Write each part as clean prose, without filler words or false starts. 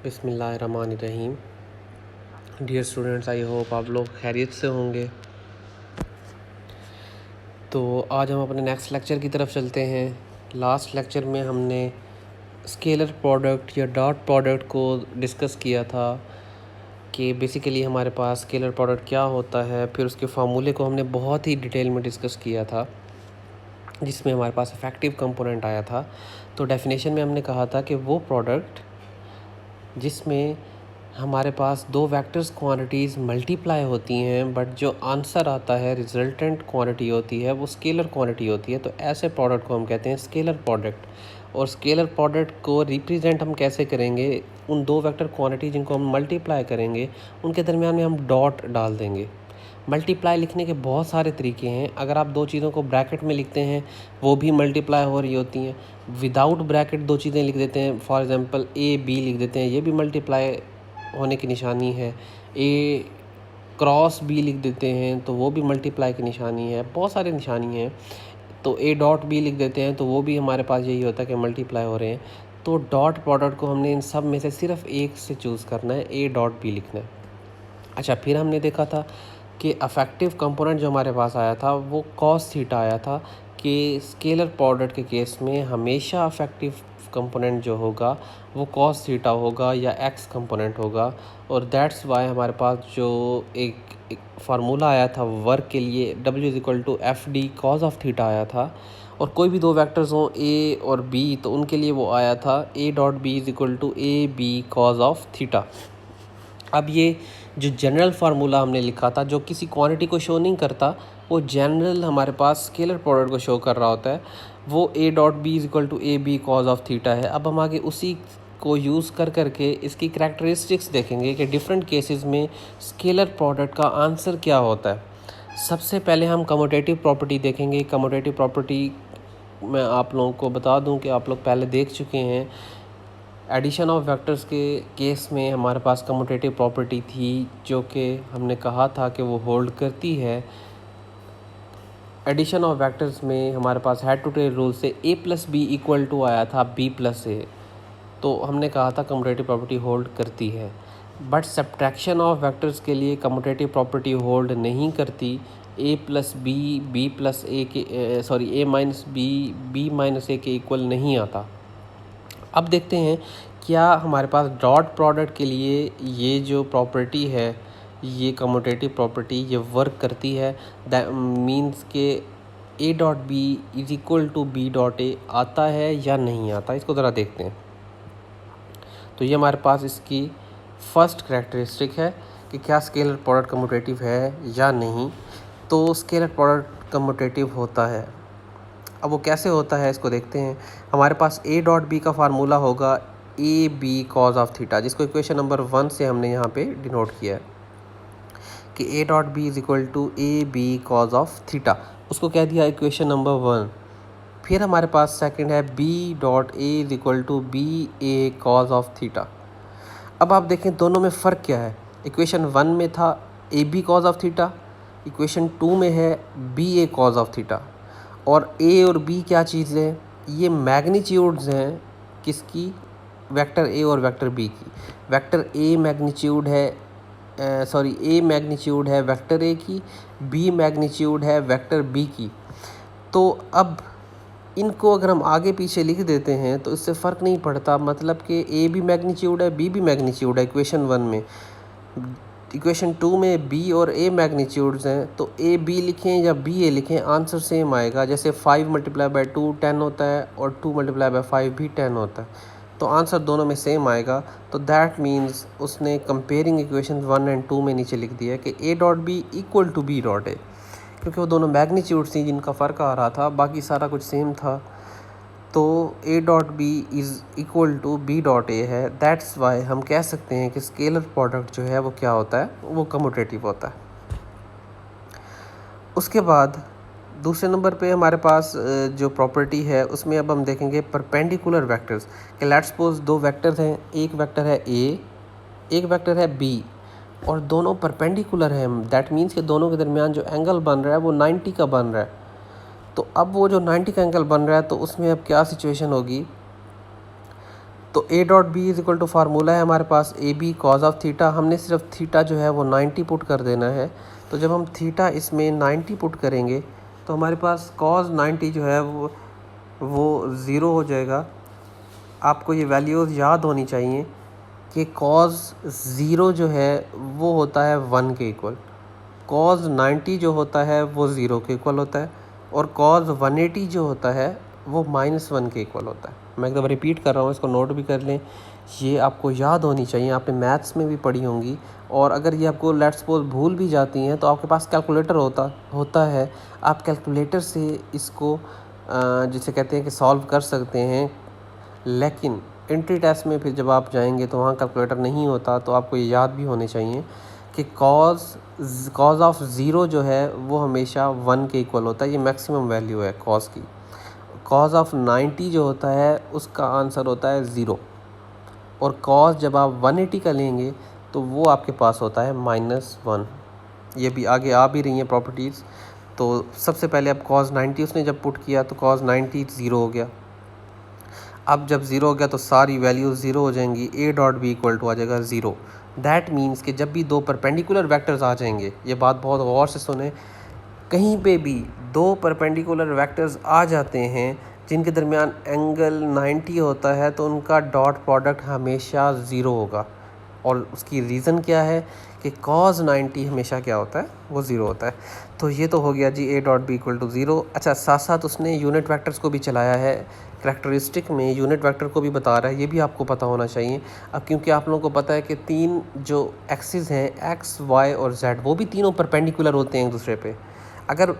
बिस्मिल्लाहिर्रहमानिर्रहीम। Dear students, I hope आप लोग खैरियत से होंगे। तो आज हम अपने नेक्स्ट लेक्चर की तरफ चलते हैं। लास्ट लेक्चर में हमने स्केलर प्रोडक्ट या डॉट प्रोडक्ट को डिस्कस किया था कि बेसिकली हमारे पास स्केलर प्रोडक्ट क्या होता है। फिर उसके फार्मूले को हमने बहुत ही डिटेल में डिस्कस किया था, जिसमें हमारे पास इफ़ेक्टिव कंपोनेंट आया था। तो डेफिनेशन में हमने कहा था कि वो प्रोडक्ट जिसमें हमारे पास दो वेक्टर्स क्वांटिटीज़ मल्टीप्लाई होती हैं, बट जो आंसर आता है रिजल्टेंट क्वांटिटी होती है वो स्केलर क्वांटिटी होती है। तो ऐसे प्रोडक्ट को हम कहते हैं स्केलर प्रोडक्ट। और स्केलर प्रोडक्ट को रिप्रेजेंट हम कैसे करेंगे? उन दो वेक्टर क्वांटिटी जिनको हम मल्टीप्लाई करेंगे उनके दरमियान में हम डॉट डाल देंगे। मल्टीप्लाई लिखने के बहुत सारे तरीके हैं। अगर आप दो चीज़ों को ब्रैकेट में लिखते हैं वो भी मल्टीप्लाई हो रही होती हैं। विदाउट ब्रैकेट दो चीज़ें लिख देते हैं, फॉर एग्जांपल ए बी लिख देते हैं, ये भी मल्टीप्लाई होने की निशानी है। ए क्रॉस बी लिख देते हैं तो वो भी मल्टीप्लाई की निशानी है। बहुत सारी निशानी हैं। तो ए डॉट बी लिख देते हैं तो वो भी हमारे पास यही होता है कि मल्टीप्लाई हो रहे हैं। तो डॉट प्रोडक्ट को हमने इन सब में से सिर्फ एक से चूज़ करना है, ए डॉट बी लिखना है। अच्छा, फिर हमने देखा था कि अफेक्टिव कंपोनेंट जो हमारे पास आया था वो कॉस थीटा आया था, कि स्केलर प्रोडक्ट के केस में हमेशा अफेक्टिव कंपोनेंट जो होगा वो कॉस थीटा होगा या एक्स कंपोनेंट होगा। और दैट्स वाई हमारे पास जो एक फार्मूला आया था वर्क के लिए, W=FD कॉज ऑफ थीटा आया था। और कोई भी दो वेक्टर्स हों ए और बी तो उनके लिए वो आया था A.B=AB कॉज ऑफ थीटा। अब ये जो जनरल फार्मूला हमने लिखा था, जो किसी क्वांटिटी को शो नहीं करता, वो जनरल हमारे पास स्केलर प्रोडक्ट को शो कर रहा होता है, वो A.B=AB कॉज ऑफ थीटा है। अब हम आगे उसी को यूज़ कर करके इसकी करैक्टरिस्टिक्स देखेंगे कि डिफरेंट केसेस में स्केलर प्रोडक्ट का आंसर क्या होता है। सबसे पहले हम कम्यूटेटिव प्रॉपर्टी देखेंगे। कम्यूटेटिव प्रॉपर्टी मैं आप लोगों को बता दूं कि आप लोग पहले देख चुके हैं। एडिशन ऑफ वेक्टर्स के केस में हमारे पास कम्यूटेटिव प्रॉपर्टी थी, जो कि हमने कहा था कि वो होल्ड करती है। एडिशन ऑफ वेक्टर्स में हमारे पास हेड टू टेल रूल से A+B आया था B+A, तो हमने कहा था कम्यूटेटिव प्रॉपर्टी होल्ड करती है। बट सब्ट्रैक्शन ऑफ वेक्टर्स के लिए कम्यूटेटिव प्रॉपर्टी होल्ड नहीं करती। A+B B+A के A-B B-A के इक्वल नहीं आता। अब देखते हैं क्या हमारे पास डॉट प्रोडक्ट के लिए ये जो प्रॉपर्टी है, ये कम्यूटेटिव प्रॉपर्टी, ये वर्क करती है। दैट मीन्स के A.B=B.A आता है या नहीं आता। इसको ज़रा देखते हैं। तो ये हमारे पास इसकी फर्स्ट करैक्टरिस्टिक है कि क्या स्केलर प्रोडक्ट कम्यूटेटिव है या नहीं। तो स्केलर प्रोडक्ट कम्यूटेटिव होता है। अब वो कैसे होता है इसको देखते हैं। हमारे पास A.B का फार्मूला होगा AB कॉज ऑफ थीटा, जिसको इक्वेशन नंबर 1 से हमने यहाँ पे डिनोट किया है कि A.B=AB कॉज ऑफ थीटा। उसको कह दिया इक्वेशन नंबर 1। फिर हमारे पास सेकंड है B.A=BA कॉज ऑफ थीटा। अब आप देखें दोनों में फ़र्क क्या है। इक्वेशन 1 में था AB cause of theta, equation 2 में है BA कॉज ऑफ थीटा। और A और B क्या चीज़ है? ये मैग्नीट्यूड्स हैं किसकी? वेक्टर A और वेक्टर B की। वेक्टर A मैग्नीट्यूड है A मैग्नीट्यूड है वेक्टर A की, B मैग्नीट्यूड है वेक्टर B की। तो अब इनको अगर हम आगे पीछे लिख देते हैं तो इससे फ़र्क नहीं पड़ता, मतलब कि A भी मैग्नीट्यूड है B भी मैग्नीट्यूड है इक्वेशन 1 में। इक्वेशन 2 में B और A मैग्नीट्यूड्स हैं, तो AB लिखें या BA लिखें आंसर सेम आएगा। जैसे 5 × 2 10 होता है और 2 × 5 भी 10 होता है, तो आंसर दोनों में सेम आएगा। तो दैट मीन्स उसने कंपेयरिंग इक्वेशन 1 और 2 में नीचे लिख दिया कि A.B=B.A, क्योंकि वो दोनों मैग्नीट्यूड्स थी जिनका फ़र्क आ रहा था, बाकी सारा कुछ सेम था। तो A.B=B.A है। दैट्स वाई हम कह सकते हैं कि स्केलर प्रोडक्ट जो है वो क्या होता है, वो कम्यूटेटिव होता है। उसके बाद दूसरे नंबर पे हमारे पास जो प्रॉपर्टी है उसमें अब हम देखेंगे परपेंडिकुलर वेक्टर्स। कि लेट्स सपोज दो वेक्टर्स हैं, एक वेक्टर है A, एक वेक्टर है B, और दोनों परपेंडिकुलर हैं। दैट मीन्स कि दोनों के दरमियान जो एंगल बन रहा है वो 90 का बन रहा है। तो अब वो जो 90 का एंगल बन रहा है तो उसमें अब क्या सिचुएशन होगी तो A dot B is equal to formula है हमारे पास A B cos of theta. हमने सिर्फ थीटा जो है वो 90 पुट कर देना है। तो जब हम थीटा इसमें 90 पुट करेंगे तो हमारे पास कॉज 90 जो है वो ज़ीरो हो जाएगा। आपको ये वैल्यूज़ याद होनी चाहिए कि कॉज ज़ीरो जो है वो होता है 1 के इक्वल, कॉज 90 जो होता है वो ज़ीरो के इक्वल होता है, और कॉज 180 जो होता है वो -1 के इक्वल होता है। मैं एकदम रिपीट कर रहा हूँ, इसको नोट भी कर लें, ये आपको याद होनी चाहिए, आपने मैथ्स में भी पढ़ी होंगी। और अगर ये आपको लेट्स सपोज भूल भी जाती हैं तो आपके पास कैलकुलेटर होता है, आप कैलकुलेटर से इसको जिसे कहते हैं कि सॉल्व कर सकते हैं। लेकिन एंट्री टेस्ट में फिर जब आप जाएंगे तो वहाँ कैलकुलेटर नहीं होता, तो आपको ये याद भी होने चाहिए कि कॉज ऑफ ज़ीरो जो है वो हमेशा 1 के इक्वल होता है। ये मैक्सिमम वैल्यू है कॉज की। कॉज ऑफ 90 जो होता है उसका आंसर होता है 0, और कॉज जब आप 180 का लेंगे तो वो आपके पास होता है -1। ये भी आगे आ भी रही हैं प्रॉपर्टीज़। तो सबसे पहले अब कॉज 90 उसने जब पुट किया तो कॉज 90 ज़ीरो हो गया। अब जब ज़ीरो हो गया तो सारी वैल्यूज ज़ीरो हो जाएंगी, A dot B equal to आ जाएगा 0। दैट मीन्स कि जब भी दो परपेंडिकुलर वेक्टर्स आ जाएंगे, ये बात बहुत गौर से सुने, कहीं पे भी दो परपेंडिकुलर वेक्टर्स आ जाते हैं जिनके दरमियान एंगल 90 होता है तो उनका डॉट प्रोडक्ट हमेशा 0 होगा। और उसकी रीज़न क्या है कि कॉज 90 हमेशा क्या होता है, वो 0 होता है। तो ये तो हो गया जी A dot B equal to 0। अच्छा, साथ साथ उसने यूनिट वेक्टर्स को भी चलाया है, करैक्टरिस्टिक में यूनिट वेक्टर को भी बता रहा है, ये भी आपको पता होना चाहिए। अब क्योंकि आप लोगों को पता है कि तीन जो एक्सिस हैं एक्स वाई और जेड, वो भी तीनों परपेंडिकुलर होते हैं एक दूसरे पे। अगर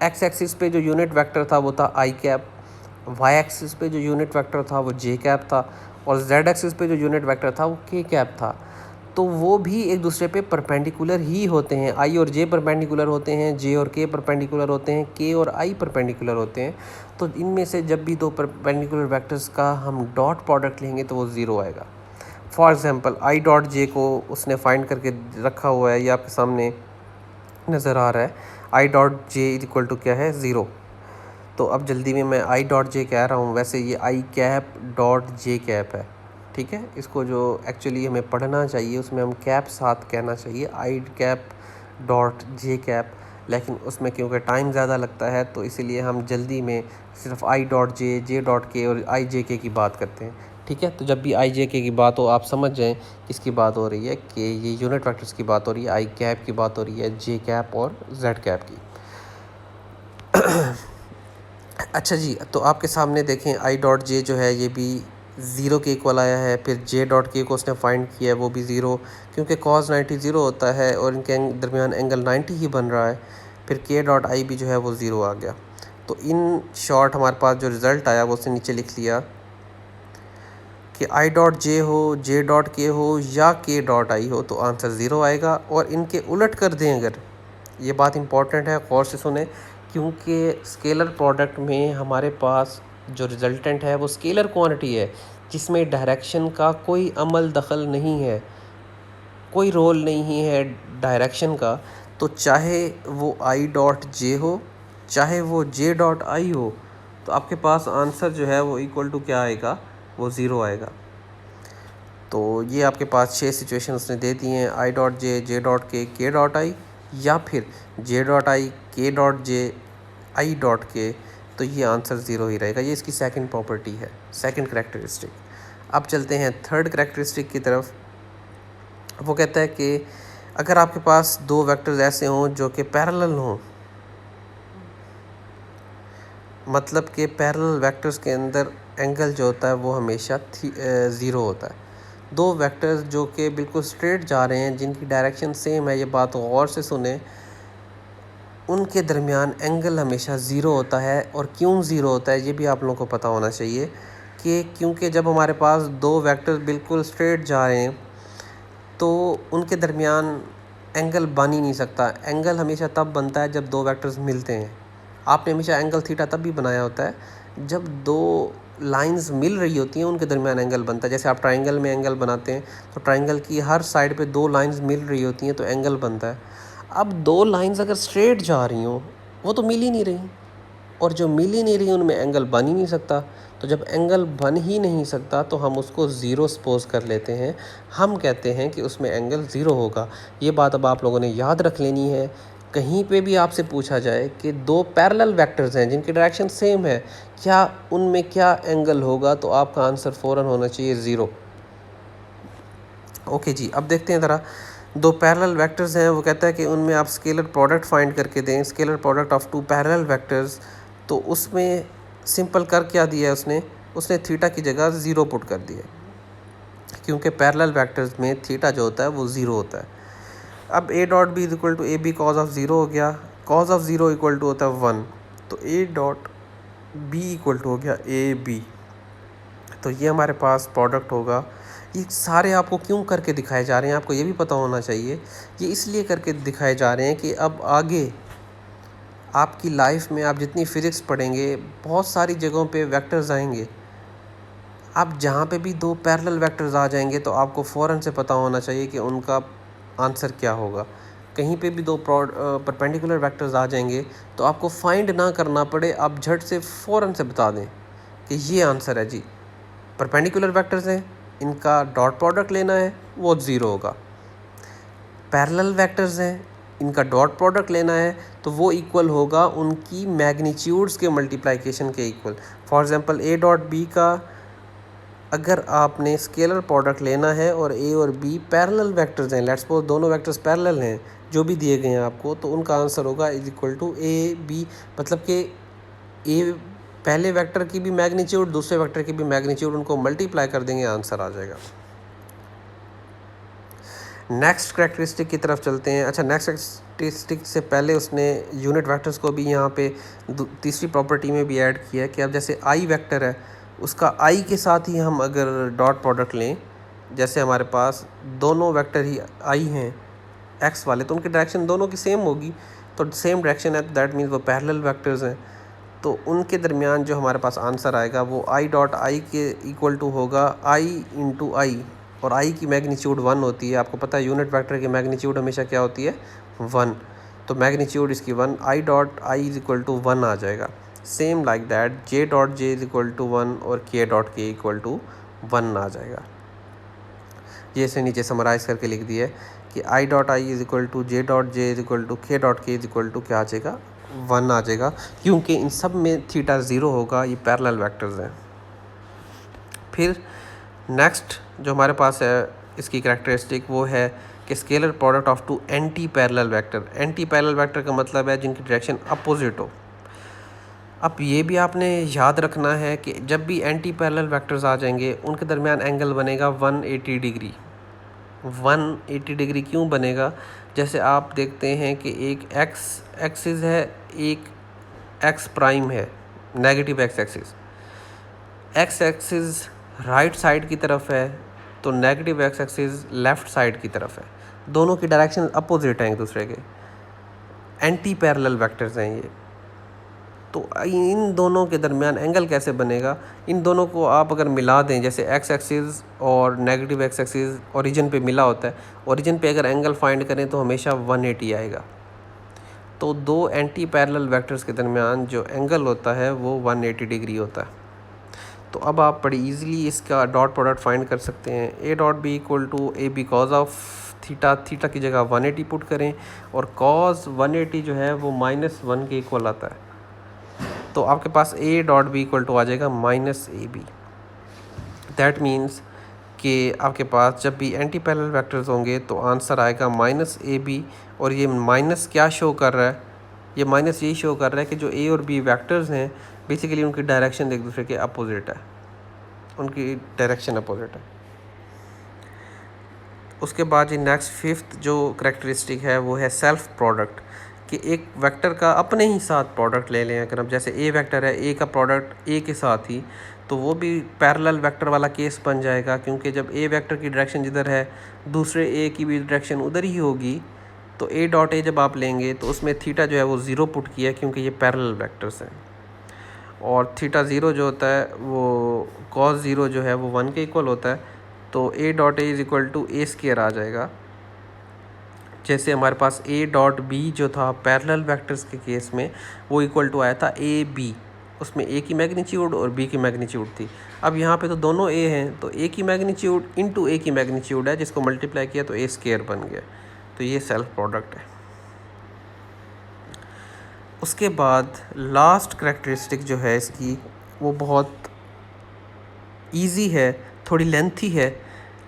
एक्स एक्सिस पे जो यूनिट वेक्टर था वो था आई कैप, वाई एक्सिस पे जो यूनिट वेक्टर था वो जे कैप था, और जेड एक्सिस पे जो यूनिट वेक्टर था वो के कैप था, तो वो भी एक दूसरे पे परपेंडिकुलर ही होते हैं। आई और जे परपेंडिकुलर होते हैं, जे और के परपेंडिकुलर होते हैं, के और आई परपेंडिकुलर होते हैं। तो इनमें से जब भी दो परपेंडिकुलर वेक्टर्स का हम डॉट प्रोडक्ट लेंगे तो वो 0 आएगा। फॉर एग्जांपल आई डॉट जे को उसने फाइंड करके रखा हुआ है, ये आपके सामने नज़र आ रहा है। I dot J equal to क्या है, 0। तो अब जल्दी में मैं आई डॉट जे कह रहा हूँ, वैसे ये आई कैप डॉट जे कैप है, ठीक है। इसको जो एक्चुअली हमें पढ़ना चाहिए उसमें हम कैप साथ कहना चाहिए, आई कैप डॉट जे कैप, लेकिन उसमें क्योंकि टाइम ज़्यादा लगता है तो इसीलिए हम जल्दी में सिर्फ आई डॉट जे, जे डॉट के और आई जे के की बात करते हैं, ठीक है। तो जब भी आई जे के की बात हो आप समझ जाएं किसकी बात हो रही है, कि ये यूनिट वेक्टर्स की बात हो रही है, आई कैप की बात हो रही है, जे कैप और जेड कैप की। अच्छा जी, तो आपके सामने देखें आई डॉट जे जो है ये भी 0 के इक्वल आया है। फिर जे डॉट के को उसने फाइंड किया है, वो भी 0, क्योंकि कॉज 90 0 होता है और इनके दरमियान एंगल 90 ही बन रहा है। फिर के डॉट आई भी जो है वो 0 आ गया। तो इन शॉर्ट हमारे पास जो रिज़ल्ट आया वो उसने नीचे लिख लिया कि आई डॉट जे हो, जे डॉट के हो या के डॉट आई हो तो आंसर 0 आएगा। और इनके उलट कर दें अगर, ये बात इंपॉर्टेंट है, गौर से सुने, क्योंकि स्केलर प्रोडक्ट में हमारे पास जो रिजल्टेंट है वो स्केलर क्वांटिटी है जिसमें डायरेक्शन का कोई अमल दखल नहीं है, कोई रोल नहीं है डायरेक्शन का। तो चाहे वो आई डॉट जे हो चाहे वो जे डॉट आई हो, तो आपके पास आंसर जो है वो इक्वल टू क्या आएगा, वो 0 आएगा। तो ये आपके पास 6 सिचुएशन उसने दे दी हैं, आई डॉट जे, जे डॉट के डॉट आई, या फिर जे डॉट आई, के डॉट जे, आई डॉट के। तो ये आंसर 0 ही रहेगा। ये इसकी सेकंड प्रॉपर्टी है, सेकंड करैक्टरिस्टिक। अब चलते हैं थर्ड करैक्टरिस्टिक की तरफ। वो कहता है कि अगर आपके पास दो वेक्टर्स ऐसे हों जो कि पैरेलल हों, मतलब कि पैरेलल वेक्टर्स के अंदर एंगल जो होता है वो हमेशा 0 होता है। दो वेक्टर्स जो कि बिल्कुल स्ट्रेट जा रहे हैं, जिनकी डायरेक्शन सेम है, ये बात गौर से सुने, उनके दरमियान एंगल हमेशा 0 होता है। और क्यों 0 होता है ये भी आप लोगों को पता होना चाहिए, कि क्योंकि जब हमारे पास दो वेक्टर्स बिल्कुल स्ट्रेट जा रहे हैं तो उनके दरमियान एंगल बन ही नहीं सकता। एंगल हमेशा तब बनता है जब दो वेक्टर्स मिलते हैं। आपने हमेशा एंगल थीटा तब भी बनाया होता है जब दो लाइंस मिल रही होती हैं, उनके दरमियान एंगल बनता है। जैसे आप ट्रायंगल में एंगल बनाते हैं तो ट्रायंगल की हर साइड पे दो लाइंस मिल रही होती हैं तो एंगल बनता है। अब दो लाइंस अगर स्ट्रेट जा रही हों, वो तो मिल ही नहीं रही, और जो मिल ही नहीं रही उनमें एंगल बन ही नहीं सकता। तो जब एंगल बन ही नहीं सकता तो हम उसको ज़ीरो सपोज कर लेते हैं, हम कहते हैं कि उसमें एंगल ज़ीरो होगा। ये बात अब आप लोगों ने याद रख लेनी है। कहीं पे भी आपसे पूछा जाए कि दो पैरेलल वेक्टर्स हैं जिनकी डायरेक्शन सेम है, क्या उनमें क्या एंगल होगा, तो आपका आंसर फ़ौरन होना चाहिए ज़ीरो। ओके जी, अब देखते हैं ज़रा। दो पैरेलल वेक्टर्स हैं, वो कहता है कि उनमें आप स्केलर प्रोडक्ट फाइंड करके दें, scalar product of two parallel vectors. तो उसमें सिंपल कर क्या दिया है उसने थीटा की जगह ज़ीरो पुट कर दिया, क्योंकि पैरेलल वेक्टर्स में थीटा जो होता है वो ज़ीरो होता है। अब A dot B is equal to A B cos of zero हो गया, cos of zero equal to होता है 1, तो A dot B equal to हो गया ए बी। तो ये हमारे पास प्रोडक्ट होगा। ये सारे आपको क्यों करके दिखाए जा रहे हैं, आपको ये भी पता होना चाहिए। ये इसलिए करके दिखाए जा रहे हैं कि अब आगे आपकी लाइफ में आप जितनी फ़िज़िक्स पढ़ेंगे, बहुत सारी जगहों पे वेक्टर्स आएंगे। आप जहाँ पे भी दो पैरेलल वेक्टर्स आ जाएंगे तो आपको फ़ौरन से पता होना चाहिए कि उनका आंसर क्या होगा। कहीं पे भी दो परपेंडिकुलर वेक्टर्स आ जाएंगे तो आपको फाइंड ना करना पड़े, आप झट से फ़ौरन से बता दें कि ये आंसर है जी। परपेंडिकुलर वेक्टर्स हैं, इनका डॉट प्रोडक्ट लेना है, वो ज़ीरो होगा। पैरेलल वेक्टर्स हैं, इनका डॉट प्रोडक्ट लेना है तो वो इक्वल होगा उनकी मैग्नीट्यूड्स के मल्टीप्लिकेशन के equal. For example A dot B का अगर आपने स्केलर प्रोडक्ट लेना है और ए और बी पैरेलल वेक्टर्स हैं, लेट्स सपोज दोनों वेक्टर्स पैरेलल हैं जो भी दिए गए हैं आपको, तो उनका आंसर होगा is equal to A B. मतलब कि ए पहले वेक्टर की भी मैग्नीट्यूड, दूसरे वेक्टर की भी मैग्नीट्यूड, उनको मल्टीप्लाई कर देंगे, आंसर आ जाएगा। नेक्स्ट कैरेक्टरिस्टिक की तरफ चलते हैं। अच्छा, नेक्स्ट कैरेक्टरिस्टिक से पहले उसने यूनिट वेक्टर्स को भी यहाँ पे तीसरी प्रॉपर्टी में भी ऐड किया है कि अब जैसे आई वेक्टर है, उसका आई के साथ ही हम अगर डॉट प्रोडक्ट लें, जैसे हमारे पास दोनों वेक्टर ही आई हैं एक्स वाले, तो उनकी डायरेक्शन दोनों की सेम होगी, तो सेम डायरेक्शन है, तो दैट मीन्स वो पैरेलल वेक्टर्स हैं। तो उनके दरमियान जो हमारे पास आंसर आएगा वो आई डॉट आई के इक्वल टू होगा आई इंटू आई, और आई की मैग्नीट्यूड 1 होती है। आपको पता है यूनिट वेक्टर की मैग्नीट्यूड हमेशा क्या होती है, 1, तो मैग्नीट्यूड इसकी 1, I dot I is equal to 1 आ जाएगा। Same like that J dot J is equal to 1 और के डॉट के इक्वल टू 1 आ जाएगा। ये से नीचे समराइज़ करके लिख दिया है कि I dot I is equal to J dot J is equal to K dot K is equal to क्या आ जाएगा, 1 आ जाएगा, क्योंकि इन सब में थीटा ज़ीरो होगा, ये पैरेलल वेक्टर्स हैं। फिर नेक्स्ट जो हमारे पास है इसकी कैरेक्टरिस्टिक वो है कि scalar product of two anti parallel vector. Anti parallel vector का मतलब है जिनकी डायरेक्शन अपोजिट हो। अब ये भी आपने याद रखना है कि जब भी एंटी पैरेलल वेक्टर्स आ जाएंगे उनके दरमियान एंगल बनेगा 180 डिग्री। 180 डिग्री क्यों बनेगा, जैसे आप देखते हैं कि एक एक्स एक्सिस है, एक एक्स प्राइम है, negative x axis. X axis right side की तरफ है तो negative x axis left side की तरफ है, दोनों की डायरेक्शन अपोजिट हैं एक दूसरे के, एंटी पैरेलल वेक्टर्स हैं ये। तो इन दोनों के दरमियान एंगल कैसे बनेगा, इन दोनों को आप अगर मिला दें, जैसे एक्स एक्सिस और नेगेटिव एक्स एक्सिस ओरिजिन पे मिला होता है, ओरिजिन पे अगर एंगल फाइंड करें तो हमेशा 180 आएगा। तो दो एंटी पैरेलल वेक्टर्स के दरमियान जो एंगल होता है वो 180 डिग्री होता है। तो अब आप बड़ी इजीली इसका डॉट प्रोडक्ट फाइंड कर सकते हैं। A dot B equal to A B cos of theta, theta की जगह 180 पुट करें और कॉज 180 जो है वो -1 के इक्वल आता है, तो आपके पास A dot B equal to आ जाएगा -AB। दैट मीन्स कि आपके पास जब भी एंटी पैरेलल वेक्टर्स होंगे तो आंसर आएगा -AB। और ये माइनस क्या शो कर रहा है, ये माइनस यही शो कर रहा है कि जो ए और बी वेक्टर्स हैं बेसिकली उनकी डायरेक्शन एक दूसरे के अपोजिट है, उनकी डायरेक्शन अपोजिट है। उसके बाद ये नेक्स्ट फिफ्थ जो करेक्टरिस्टिक है वो है सेल्फ प्रोडक्ट, कि एक वेक्टर का अपने ही साथ प्रोडक्ट ले लें। अगर हम जैसे ए वेक्टर है, ए का प्रोडक्ट ए के साथ ही, तो वो भी पैरेलल वेक्टर वाला केस बन जाएगा, क्योंकि जब ए वेक्टर की डायरेक्शन जिधर है दूसरे ए की भी डायरेक्शन उधर ही होगी। तो ए डॉट ए जब आप लेंगे तो उसमें थीटा जो है वो ज़ीरो पुट किया, क्योंकि ये पैरेलल वेक्टर्स हैं, और थीटा ज़ीरो जो होता है वो कॉस ज़ीरो जो है वो 1 के इक्वल होता है। तो A dot A is equal to A square आ जाएगा। जैसे हमारे पास ए डॉट बी जो था पैरेलल वेक्टर्स के केस में वो इक्वल टू आया था ए बी, उसमें ए की मैग्नीट्यूड और बी की मैग्नीट्यूड थी। अब यहाँ पे तो दोनों ए हैं, तो ए की मैग्नीट्यूड इंटू ए की मैग्नीट्यूड है, जिसको मल्टीप्लाई किया तो ए स्केयर बन गया। तो ये सेल्फ प्रोडक्ट है। उसके बाद लास्ट करैक्टरिस्टिक जो है इसकी वो बहुत इजी है, थोड़ी लेंथी है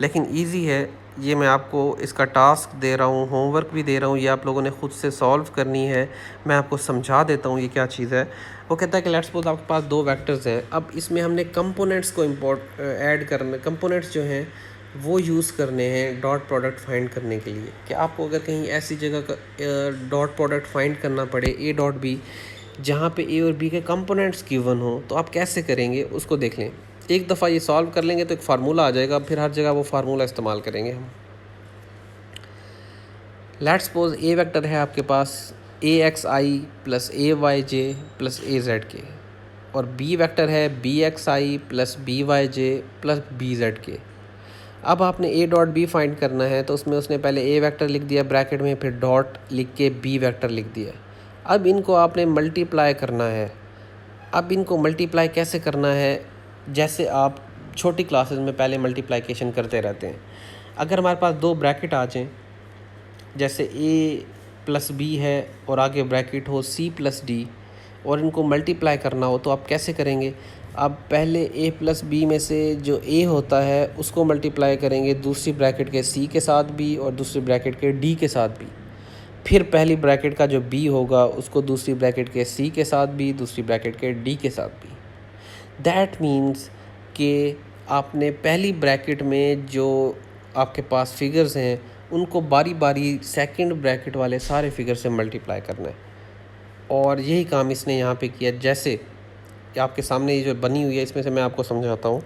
लेकिन इजी है। ये मैं आपको इसका टास्क दे रहा हूँ, होमवर्क भी दे रहा हूँ, ये आप लोगों ने ख़ुद से सॉल्व करनी है। मैं आपको समझा देता हूँ ये क्या चीज़ है। वो कहता है कि लेट्स सपोज आपके पास दो वेक्टर्स हैं। अब इसमें हमने कंपोनेंट्स को ऐड करने, कंपोनेंट्स जो हैं वो यूज़ करने हैं डॉट प्रोडक्ट फाइंड करने के लिए। कि आपको अगर कहीं ऐसी जगह का डॉट प्रोडक्ट फाइंड करना पड़े ए डॉट बी, जहाँ पे ए और बी के कंपोनेंट्स गिवन हो, तो आप कैसे करेंगे उसको देख लें। एक दफ़ा ये सॉल्व कर लेंगे तो एक फार्मूला आ जाएगा, फिर हर जगह वो फार्मूला इस्तेमाल करेंगे हम। लेट्स सपोज ए वेक्टर है आपके पास ए x I plus A Y J plus A Z के, और बी वेक्टर है बी एक्स आई प्लस बी वाई जे प्लस बी जेड के। अब आपने ए डॉट बी फाइंड करना है, तो उसमें उसने पहले ए वेक्टर लिख दिया ब्रैकेट में, फिर डॉट लिख के बी वेक्टर लिख दिया। अब इनको आपने मल्टीप्लाई करना है। अब इनको मल्टीप्लाई कैसे करना है, जैसे आप छोटी क्लासेस में पहले मल्टीप्लिकेशन करते रहते हैं। अगर हमारे पास दो ब्रैकेट आ जाएं, जैसे ए प्लस बी है और आगे ब्रैकेट हो सी प्लस डी, और इनको मल्टीप्लाई करना हो, तो आप कैसे करेंगे। अब पहले ए प्लस बी में से जो ए होता है उसको मल्टीप्लाई करेंगे दूसरी ब्रैकेट के सी के साथ भी और दूसरी ब्रैकेट के डी के साथ भी। फिर पहली ब्रैकेट का जो बी होगा उसको दूसरी ब्रैकेट के सी के साथ भी, दूसरी ब्रैकेट के डी के साथ भी। दैट मीन्स कि आपने पहली ब्रैकेट में जो आपके पास फिगर्स हैं उनको बारी बारी सेकंड ब्रैकेट वाले सारे फिगर से मल्टीप्लाई करना है। और यही काम इसने यहाँ पे किया। जैसे आपके सामने ये जो बनी हुई है इसमें से मैं आपको समझाता हूँ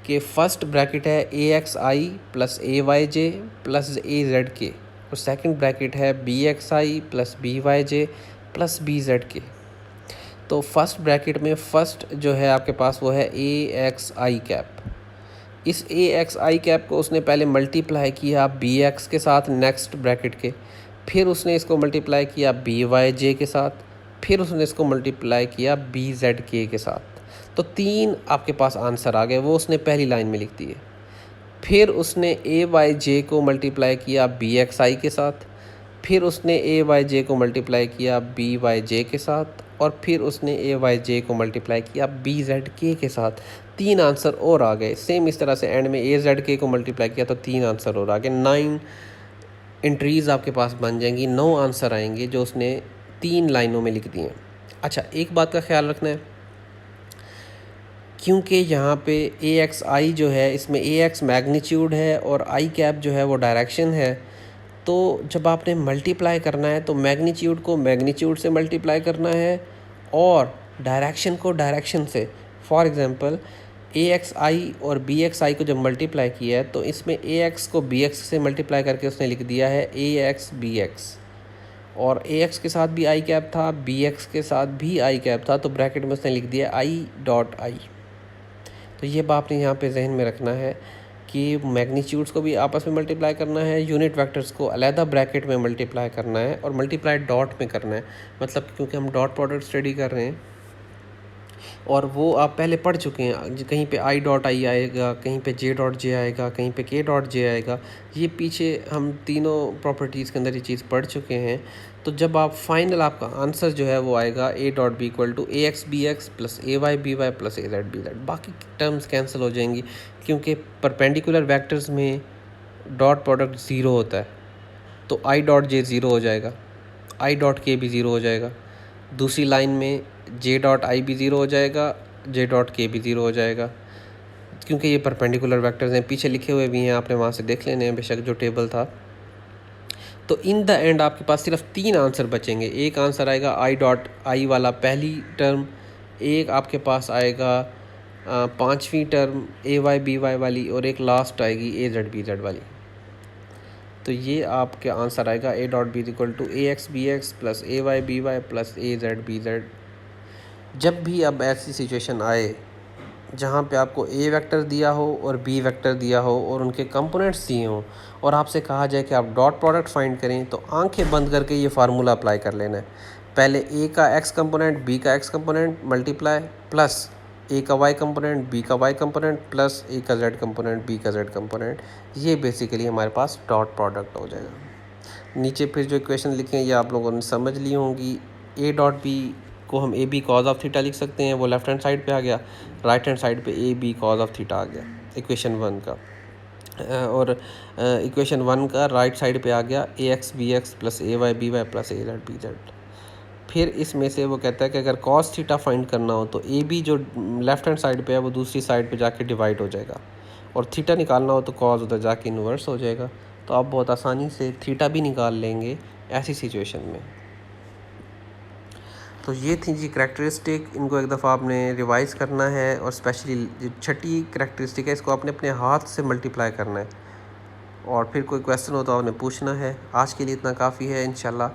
कि फ़र्स्ट ब्रैकेट है ए x I plus A Y J plus A Z के, और सेकंड ब्रैकेट है बी एक्स आई प्लस बी वाई जे प्लस बी जेड के। तो फर्स्ट ब्रैकेट में फ़र्स्ट जो है आपके पास वो है ए एक्स आई कैप। इस ए एक्स आई कैप को उसने पहले मल्टीप्लाई किया बी एक्स के साथ नेक्स्ट ब्रैकेट के, फिर उसने इसको मल्टीप्लाई किया बी वाई जे के साथ, फिर उसने इसको मल्टीप्लाई किया बी जेड के साथ। तो तीन आपके पास आंसर आ गए, वो उसने पहली लाइन में लिख दिए। फिर उसने ए वाई जे को मल्टीप्लाई किया बी एक्स आई के साथ, फिर उसने ए वाई जे को मल्टीप्लाई किया बी वाई जे के साथ, और फिर उसने ए वाई जे को मल्टीप्लाई किया बी जेड के साथ। तीन आंसर और आ गए। सेम इस तरह से एंड में ए जेड के को मल्टीप्लाई किया तो तीन आंसर और आ गए। 9 एंट्रीज़ आपके पास बन जाएंगी, 9 आंसर आएंगे जो उसने 3 लाइनों में लिख दिए। अच्छा, एक बात का ख्याल रखना है, क्योंकि यहाँ पे ए एक्स आई जो है इसमें ए एक्स मैग्नीट्यूड है और आई कैप जो है वो डायरेक्शन है। तो जब आपने मल्टीप्लाई करना है तो मैग्नीट्यूड को मैग्नीट्यूड से मल्टीप्लाई करना है और डायरेक्शन को डायरेक्शन से। फॉर एग्ज़ाम्पल ए एक्स आई और बी एक्स आई को जब मल्टीप्लाई किया है तो इसमें ए एक्स को बी एक्स से मल्टीप्लाई करके उसने लिख दिया है ए एक्स बी एक्स, और ए एक्स के साथ भी आई कैप था, बी एक्स के साथ भी आई कैप था, तो ब्रैकेट में उसने लिख दिया आई डॉट आई। तो ये बात आपने यहाँ पे जहन में रखना है कि मैग्नीट्यूड्स को भी आपस में मल्टीप्लाई करना है, यूनिट वेक्टर्स को अलहदा ब्रैकेट में मल्टीप्लाई करना है और मल्टीप्लाई डॉट में करना है। मतलब क्योंकि हम डॉट प्रोडक्ट स्टडी कर रहे हैं और वो आप पहले पढ़ चुके हैं। कहीं पे आई डॉट आई आएगा, कहीं पे जे डॉट जे आएगा, कहीं पे के डॉट जे आएगा। ये पीछे हम तीनों प्रॉपर्टीज़ के अंदर ये चीज़ पढ़ चुके हैं। तो जब आप फाइनल आपका आंसर जो है वो आएगा A dot B equal to A X B X plus A Y B Y plus A Z B Z. बाकी टर्म्स कैंसिल हो जाएंगी क्योंकि परपेंडिकुलर वेक्टर्स में डॉट प्रोडक्ट ज़ीरो होता है। तो आई डॉट जे ज़ीरो हो जाएगा, आई डॉट के भी ज़ीरो हो जाएगा। दूसरी लाइन में जे डॉट आई भी ज़ीरो हो जाएगा, जे डॉट के भी ज़ीरो हो जाएगा, क्योंकि ये परपेंडिकुलर वेक्टर्स हैं। पीछे लिखे हुए भी हैं, आपने वहाँ से देख लेने हैं बेशक जो टेबल था। तो इन द एंड आपके पास सिर्फ 3 आंसर बचेंगे। एक आंसर आएगा आई डॉट आई वाला पहली टर्म, एक आपके पास आएगा 5वीं टर्म ए वाई बी वाई वाली, और एक लास्ट आएगी ए जेड बी जेड वाली। तो ये आपके आंसर आएगा A dot B equal to A X B X plus A Y B Y plus A Z B Z. जब भी अब ऐसी सिचुएशन आए जहाँ पे आपको ए वेक्टर दिया हो और बी वेक्टर दिया हो और उनके कंपोनेंट्स दिए हों और आपसे कहा जाए कि आप डॉट प्रोडक्ट फाइंड करें, तो आंखें बंद करके ये फार्मूला अप्लाई कर लेना है। पहले ए का एक्स कंपोनेंट बी का एक्स कंपोनेंट मल्टीप्लाई प्लस ए का वाई कंपोनेंट बी का वाई कंपोनेंट प्लस ए का जेड कंपोनेंट बी का जेड कंपोनेंट, ये बेसिकली हमारे पास डॉट प्रोडक्ट हो जाएगा। नीचे फिर जो इक्वेशन लिखे हैं ये आप लोगों ने समझ ली होंगी। ए डॉट बी को हम A B cos of theta लिख सकते हैं, वो लेफ्ट हैंड साइड पे आ गया, राइट हैंड साइड पे A B cos of theta आ गया इक्वेशन 1 का। और इक्वेशन 1 का राइट साइड पे आ गया ए X B X plus A Y B Y plus A Z B Z. फिर इसमें से वो कहता है कि अगर कॉस थीटा फाइंड करना हो तो ए बी जो लेफ्ट हैंड साइड पे है वो दूसरी साइड पे जाके डिवाइड हो जाएगा, और थीटा निकालना हो तो कॉस उधर जाके इन्वर्स हो जाएगा। तो आप बहुत आसानी से थीटा भी निकाल लेंगे ऐसी सिचुएशन में। तो ये थी जी करैक्टरिस्टिक, इनको एक दफ़ा आपने रिवाइज़ करना है, और स्पेशली छठी करैक्टरिस्टिक है इसको आपने अपने हाथ से मल्टीप्लाई करना है, और फिर कोई क्वेश्चन हो तो आपने पूछना है। आज के लिए इतना काफ़ी है, इंशाल्लाह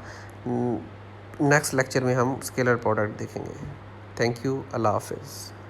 नेक्स्ट लेक्चर में हम स्केलर प्रोडक्ट देखेंगे। थैंक यू, अल्लाह हाफिज़।